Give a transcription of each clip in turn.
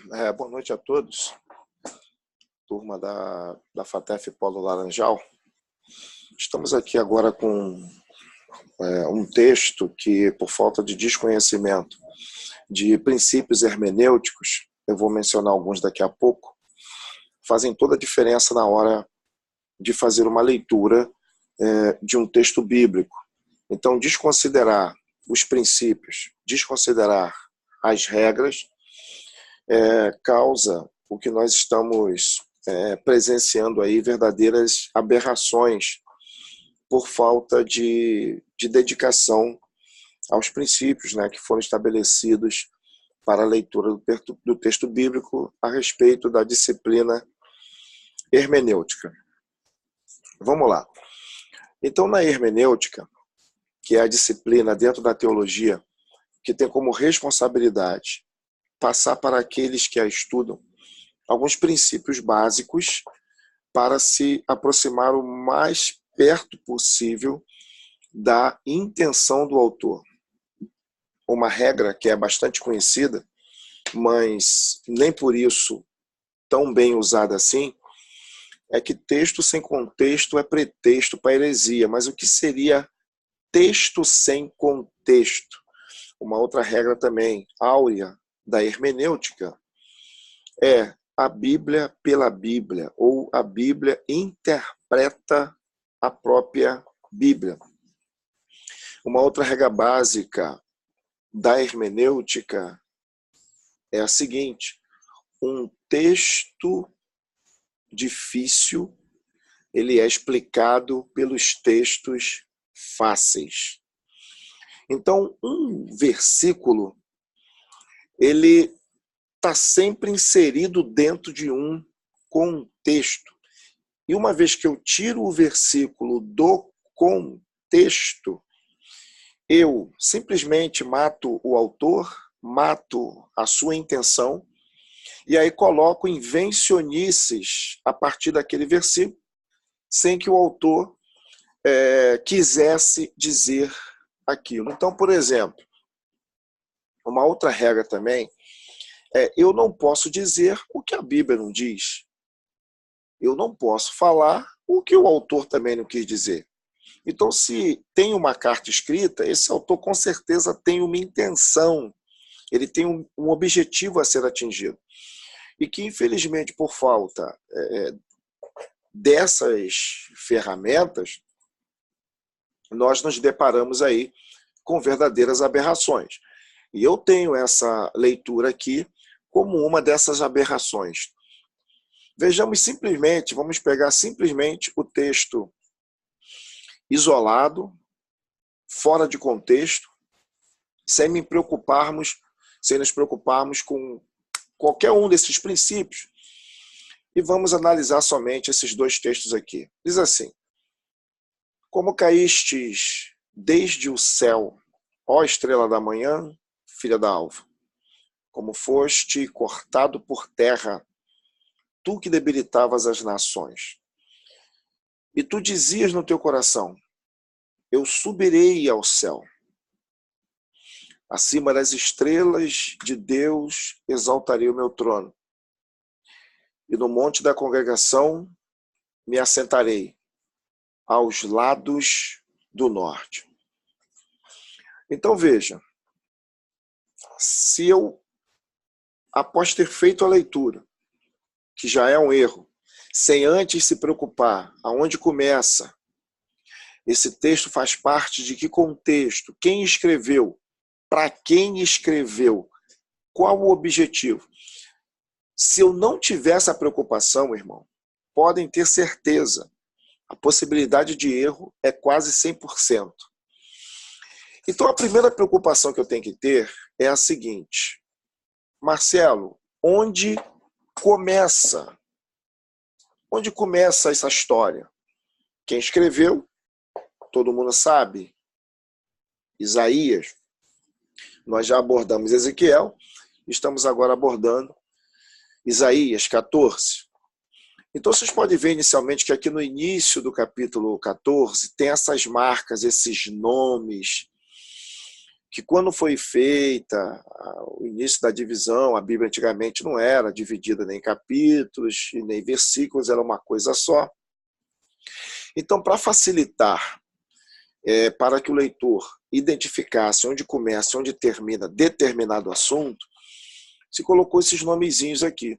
Boa noite a todos, turma da FATEF Polo Laranjal. Estamos aqui agora com um texto que, por falta de desconhecimento de princípios hermenêuticos, eu vou mencionar alguns daqui a pouco, fazem toda a diferença na hora de fazer uma leitura de um texto bíblico. Então, desconsiderar os princípios, desconsiderar as regras, causa o que nós estamos presenciando aí, verdadeiras aberrações por falta de dedicação aos princípios, que foram estabelecidos para a leitura do texto bíblico a respeito da disciplina hermenêutica. Vamos lá. Então, na hermenêutica, que é a disciplina dentro da teologia que tem como responsabilidade passar para aqueles que a estudam alguns princípios básicos para se aproximar o mais perto possível da intenção do autor. Uma regra que é bastante conhecida, mas nem por isso tão bem usada assim, é que texto sem contexto é pretexto para heresia. Mas o que seria texto sem contexto? Uma outra regra também áurea da hermenêutica é a Bíblia pela Bíblia, ou a Bíblia interpreta a própria Bíblia. Uma outra regra básica da hermenêutica é a seguinte: um texto difícil, ele é explicado pelos textos fáceis. Então, um versículo, ele está sempre inserido dentro de um contexto. E uma vez que eu tiro o versículo do contexto, eu simplesmente mato o autor, mato a sua intenção, e aí coloco invencionices a partir daquele versículo, sem que o autor quisesse dizer aquilo. Então, por exemplo, uma outra regra também eu não posso dizer o que a Bíblia não diz. Eu não posso falar o que o autor também não quis dizer. Então, se tem uma carta escrita, esse autor com certeza tem uma intenção, ele tem um objetivo a ser atingido. E que, infelizmente, por falta dessas ferramentas, nós nos deparamos aí com verdadeiras aberrações. E eu tenho essa leitura aqui como uma dessas aberrações. Vejamos simplesmente, vamos pegar simplesmente o texto isolado, fora de contexto, sem nos preocuparmos com qualquer um desses princípios, e vamos analisar somente esses dois textos aqui. Diz assim: como caístes desde o céu, ó estrela da manhã, filha da alva, como foste cortado por terra, tu que debilitavas as nações. E tu dizias no teu coração: eu subirei ao céu. Acima das estrelas de Deus exaltarei o meu trono. E no monte da congregação me assentarei, aos lados do norte. Então veja, se eu, após ter feito a leitura, que já é um erro, sem antes se preocupar aonde começa, esse texto faz parte de que contexto, quem escreveu, para quem escreveu, qual o objetivo. Se eu não tiver essa preocupação, irmão, podem ter certeza, a possibilidade de erro é quase 100%. Então a primeira preocupação que eu tenho que ter é a seguinte: Marcelo, onde começa? Onde começa essa história? Quem escreveu? Todo mundo sabe. Isaías. Nós já abordamos Ezequiel, estamos agora abordando Isaías 14. Então vocês podem ver inicialmente que aqui no início do capítulo 14 tem essas marcas, esses nomes que quando foi feita o início da divisão, a Bíblia antigamente não era dividida nem em capítulos e nem versículos, era uma coisa só. Então, para facilitar, para que o leitor identificasse onde começa e onde termina determinado assunto, se colocou esses nomezinhos aqui.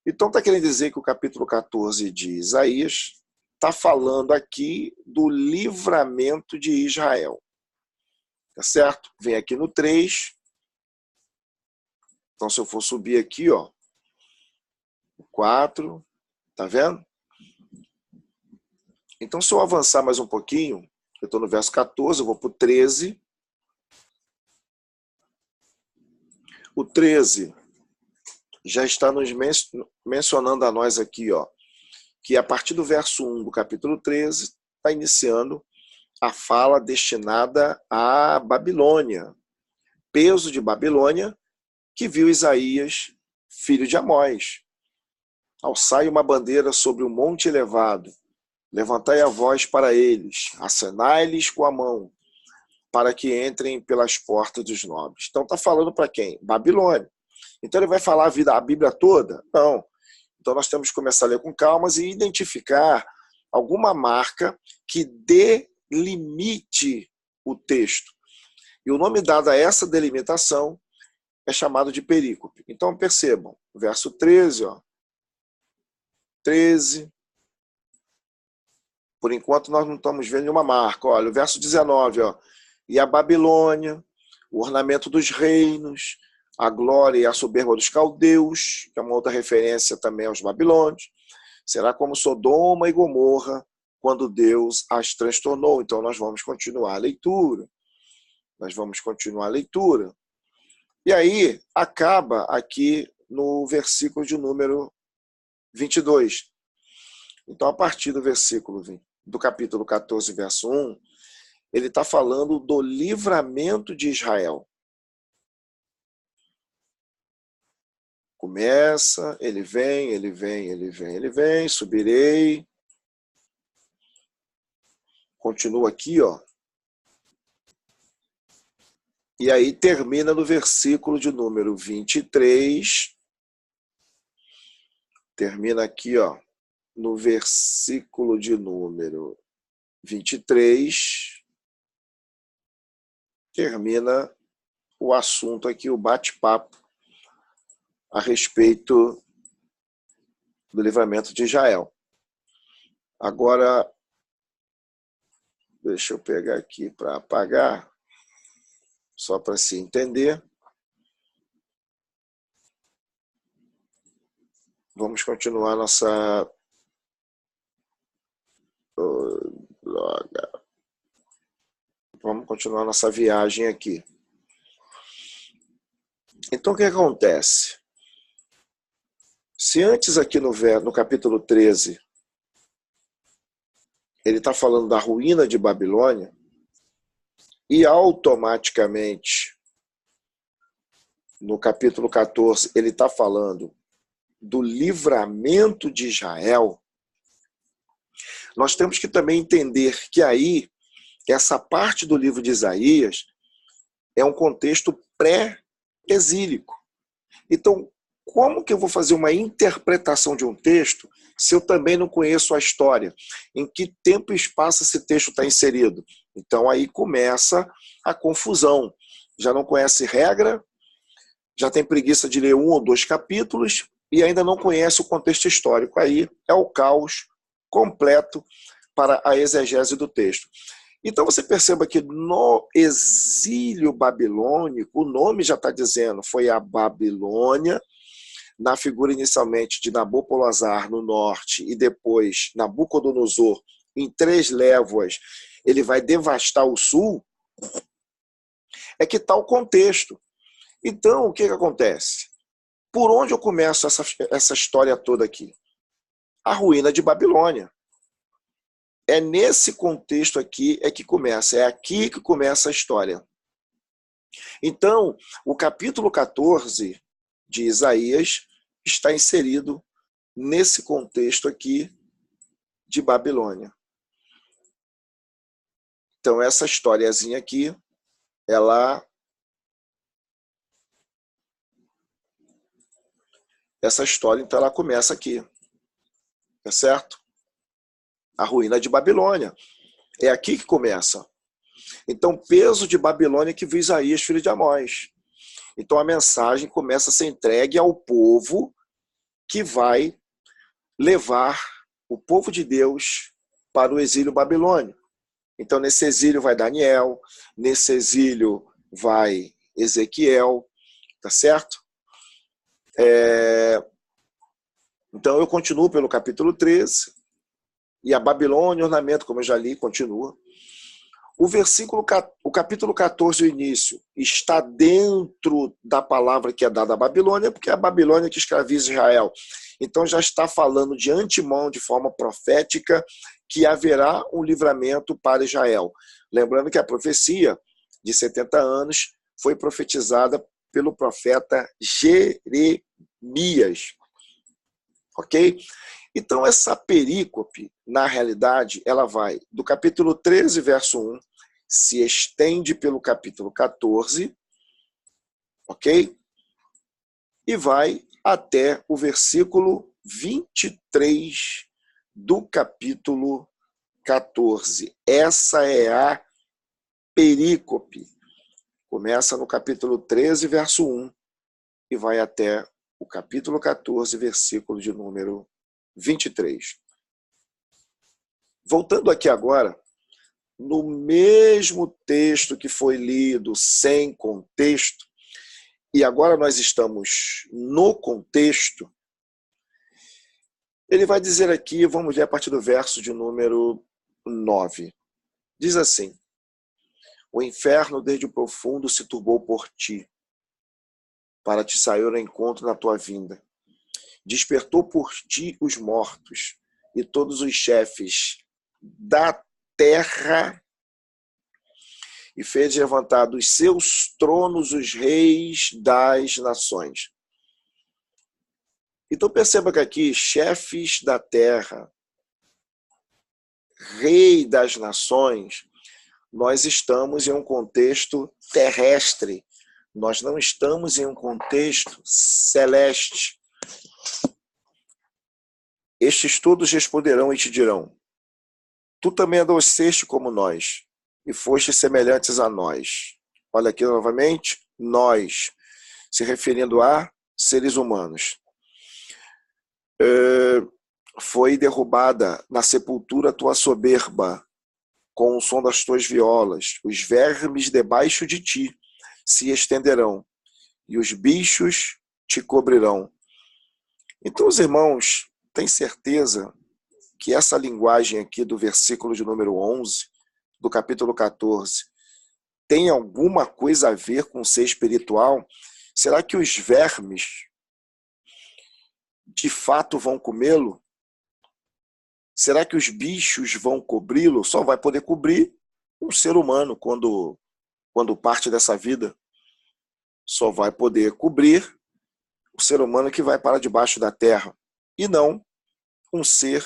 Então, está querendo dizer que o capítulo 14 de Isaías está falando aqui do livramento de Israel. Tá certo? Vem aqui no 3. Então, se eu for subir aqui, ó, o 4, tá vendo? Então, se eu avançar mais um pouquinho, eu estou no verso 14, eu vou para o 13. O 13 já está nos mencionando a nós aqui, ó, que a partir do verso 1 do capítulo 13, está iniciando a fala destinada à Babilônia. Peso de Babilônia, que viu Isaías, filho de Amós. Alçai uma bandeira sobre o monte elevado, levantai a voz para eles, acenai-lhes com a mão, para que entrem pelas portas dos nobres. Então está falando para quem? Babilônia. Então ele vai falar a Bíblia toda? Não. Então nós temos que começar a ler com calma e identificar alguma marca que delimite o texto. E o nome dado a essa delimitação é chamado de perícope. Então percebam, verso 13, ó. 13. Por enquanto nós não estamos vendo nenhuma marca. Olha, o verso 19, ó. E a Babilônia, o ornamento dos reinos, a glória e a soberba dos caldeus, que é uma outra referência também aos babilônios, será como Sodoma e Gomorra, quando Deus as transtornou. Então nós vamos continuar a leitura. E aí acaba aqui no versículo de número 22. Então, a partir do versículo 20, do capítulo 14, verso 1, ele está falando do livramento de Israel. Começa, ele vem, subirei. Continua aqui, ó. E aí termina no versículo de número 23. Termina aqui, ó, no versículo de número 23. Termina o assunto aqui, o bate-papo a respeito do livramento de Israel. Agora, deixa eu pegar aqui para apagar, só para se entender. Vamos continuar nossa... Vamos continuar nossa viagem aqui. Então, o que acontece? Se antes aqui no capítulo 13, ele está falando da ruína de Babilônia, e automaticamente, no capítulo 14, ele está falando do livramento de Israel, nós temos que também entender que aí, essa parte do livro de Isaías é um contexto pré-exílico. Então, como que eu vou fazer uma interpretação de um texto se eu também não conheço a história? Em que tempo e espaço esse texto está inserido? Então, aí começa a confusão. Já não conhece regra, já tem preguiça de ler 1 ou 2 capítulos e ainda não conhece o contexto histórico. Aí é o caos completo para a exegese do texto. Então você perceba que no exílio babilônico, o nome já está dizendo, foi a Babilônia, na figura inicialmente de Nabopolassar no norte e depois Nabucodonosor em 3 lévoas, ele vai devastar o sul, é que está o contexto. Então, o que acontece? Por onde eu começo essa história toda aqui? A ruína de Babilônia. É nesse contexto aqui é que começa, é aqui que começa a história. Então, o capítulo 14 de Isaías está inserido nesse contexto aqui de Babilônia. Então, essa historiazinha aqui, ela essa história, então, ela começa aqui. Tá certo? A ruína de Babilônia. É aqui que começa. Então, peso de Babilônia que viu Isaías, filho de Amós. Então, a mensagem começa a ser entregue ao povo que vai levar o povo de Deus para o exílio babilônico. Então, nesse exílio vai Daniel, nesse exílio vai Ezequiel, tá certo? Então, eu continuo pelo capítulo 13, e a Babilônia, ornamento, como eu já li, continua. O capítulo 14, o início, está dentro da palavra que é dada à Babilônia, porque é a Babilônia que escraviza Israel. Então já está falando de antemão, de forma profética, que haverá um livramento para Israel. Lembrando que a profecia de 70 anos foi profetizada pelo profeta Jeremias. Ok? Então, essa perícope, na realidade, ela vai do capítulo 13, verso 1, se estende pelo capítulo 14, ok? E vai até o versículo 23 do capítulo 14. Essa é a perícope. Começa no capítulo 13, verso 1, e vai até o capítulo 14, versículo de número 23. Voltando aqui agora, no mesmo texto que foi lido sem contexto, e agora nós estamos no contexto, ele vai dizer aqui, vamos ler a partir do verso de número 9. Diz assim: o inferno desde o profundo se turbou por ti, para te sair ao encontro na tua vinda. Despertou por ti os mortos e todos os chefes da terra, e fez levantar dos seus tronos os reis das nações. Então perceba que aqui, chefes da terra, rei das nações, nós estamos em um contexto terrestre, nós não estamos em um contexto celeste. Estes todos responderão e te dirão: tu também adolesceste como nós, e foste semelhantes a nós. Olha aqui novamente, nós, se referindo a seres humanos. Foi derrubada na sepultura a tua soberba, com o som das tuas violas. Os vermes debaixo de ti se estenderão, e os bichos te cobrirão. Então, os irmãos, têm certeza que essa linguagem aqui do versículo de número 11, do capítulo 14, tem alguma coisa a ver com o ser espiritual? Será que os vermes de fato vão comê-lo? Será que os bichos vão cobri-lo? Só vai poder cobrir um ser humano quando parte dessa vida. Só vai poder cobrir o ser humano que vai para debaixo da terra, e não um ser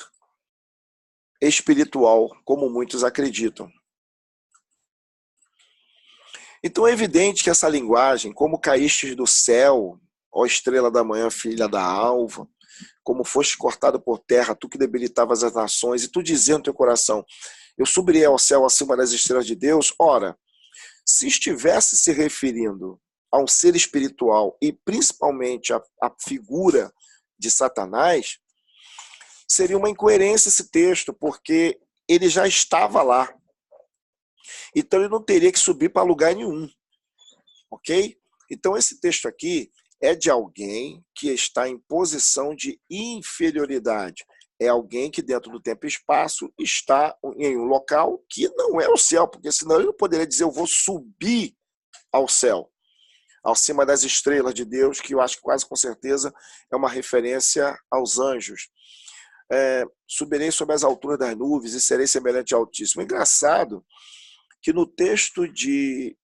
espiritual, como muitos acreditam. Então é evidente que essa linguagem, como caístes do céu, ó estrela da manhã, filha da alva, como foste cortado por terra, tu que debilitavas as nações, e tu dizia no teu coração: eu subirei ao céu acima das estrelas de Deus. Ora, se estivesse se referindo a um ser espiritual, e principalmente a figura de Satanás, seria uma incoerência esse texto, porque ele já estava lá. Então ele não teria que subir para lugar nenhum. Ok? Então esse texto aqui é de alguém que está em posição de inferioridade. É alguém que dentro do tempo e espaço está em um local que não é o céu, porque senão ele não poderia dizer: eu vou subir ao céu, acima das estrelas de Deus, que eu acho que quase com certeza é uma referência aos anjos. Subirei sobre as alturas das nuvens e serei semelhante ao Altíssimo. Engraçado que no texto de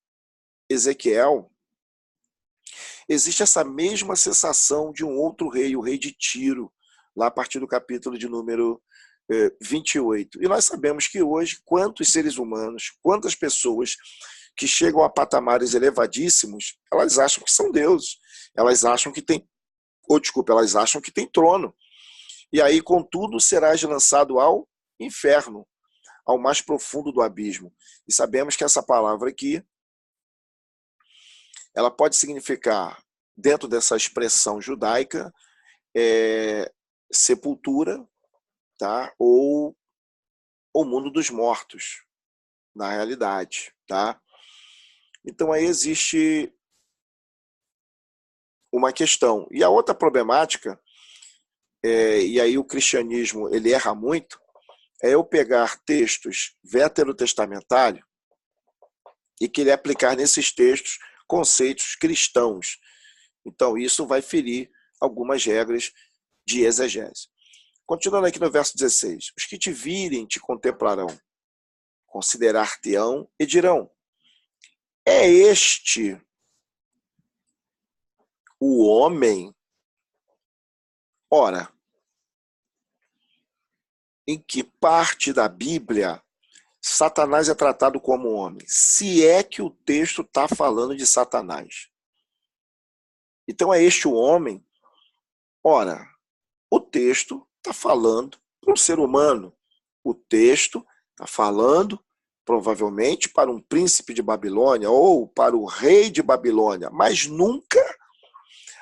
Ezequiel existe essa mesma sensação de um outro rei, o rei de Tiro, lá a partir do capítulo de número 28. E nós sabemos que hoje, quantos seres humanos, quantas pessoas que chegam a patamares elevadíssimos, elas acham que são deuses, elas acham que têm ou desculpa, elas acham que tem trono. E aí, contudo, serás lançado ao inferno, ao mais profundo do abismo. E sabemos que essa palavra aqui, ela pode significar, dentro dessa expressão judaica, sepultura, tá? Ou o mundo dos mortos, na realidade, tá? Então aí existe uma questão. E a outra problemática, e aí o cristianismo ele erra muito, é eu pegar textos veterotestamentários e querer aplicar nesses textos conceitos cristãos. Então isso vai ferir algumas regras de exegese. Continuando aqui no verso 16. Os que te virem te contemplarão, considerar-te-ão e dirão: é este o homem? Ora, em que parte da Bíblia Satanás é tratado como homem? Se é que o texto está falando de Satanás. Então é este o homem? Ora, o texto está falando para um ser humano. O texto está falando, provavelmente, para um príncipe de Babilônia ou para o rei de Babilônia, mas nunca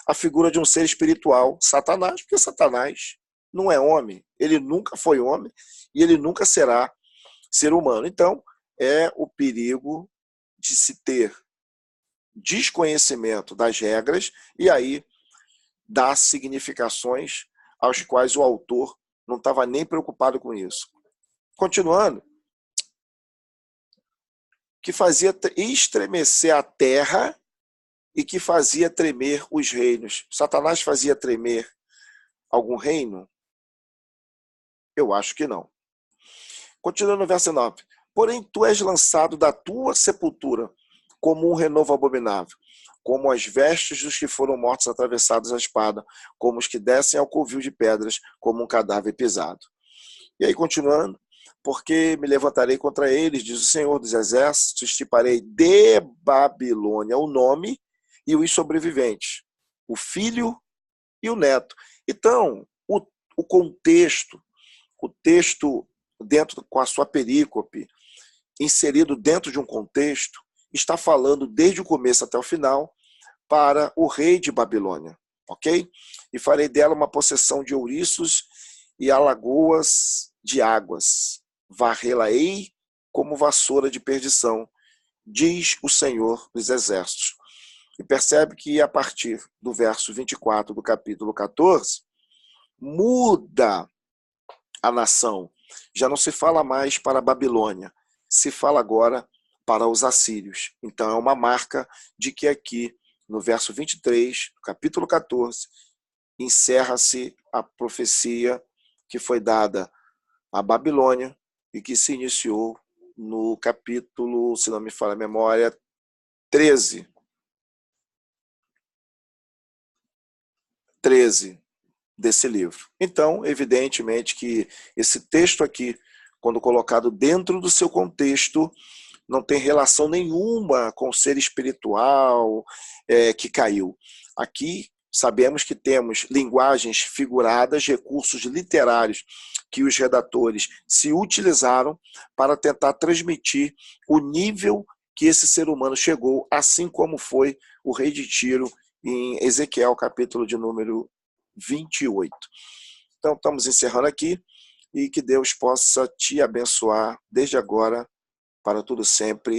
a figura de um ser espiritual, Satanás, porque Satanás não é homem, ele nunca foi homem e ele nunca será ser humano. Então, é o perigo de se ter desconhecimento das regras e aí dar significações aos quais o autor não estava nem preocupado com isso. Continuando, que fazia estremecer a terra e que fazia tremer os reinos. Satanás fazia tremer algum reino? Eu acho que não. Continuando no verso 9. Porém, tu és lançado da tua sepultura como um renovo abominável, como as vestes dos que foram mortos atravessados à espada, como os que descem ao covil de pedras, como um cadáver pisado. E aí, continuando, porque me levantarei contra eles, diz o Senhor dos Exércitos, estiparei de Babilônia o nome e os sobreviventes, o filho e o neto. Então, o contexto, o texto dentro com a sua perícope, inserido dentro de um contexto, está falando desde o começo até o final para o rei de Babilônia, ok? E farei dela uma possessão de ouriços e alagoas de águas. Varrê-la-ei como vassoura de perdição, diz o Senhor dos Exércitos. E percebe que a partir do verso 24 do capítulo 14, muda a nação. Já não se fala mais para a Babilônia, se fala agora para os assírios. Então é uma marca de que aqui, no verso 23, capítulo 14, encerra-se a profecia que foi dada à Babilônia e que se iniciou no capítulo, se não me falha a memória, 13 desse livro. Então, evidentemente que esse texto aqui, quando colocado dentro do seu contexto, não tem relação nenhuma com o ser espiritual que caiu. Aqui sabemos que temos linguagens figuradas, recursos literários que os redatores se utilizaram para tentar transmitir o nível que esse ser humano chegou, assim como foi o rei de Tiro em Ezequiel, capítulo de número 28. Então, estamos encerrando aqui e que Deus possa te abençoar desde agora para tudo sempre.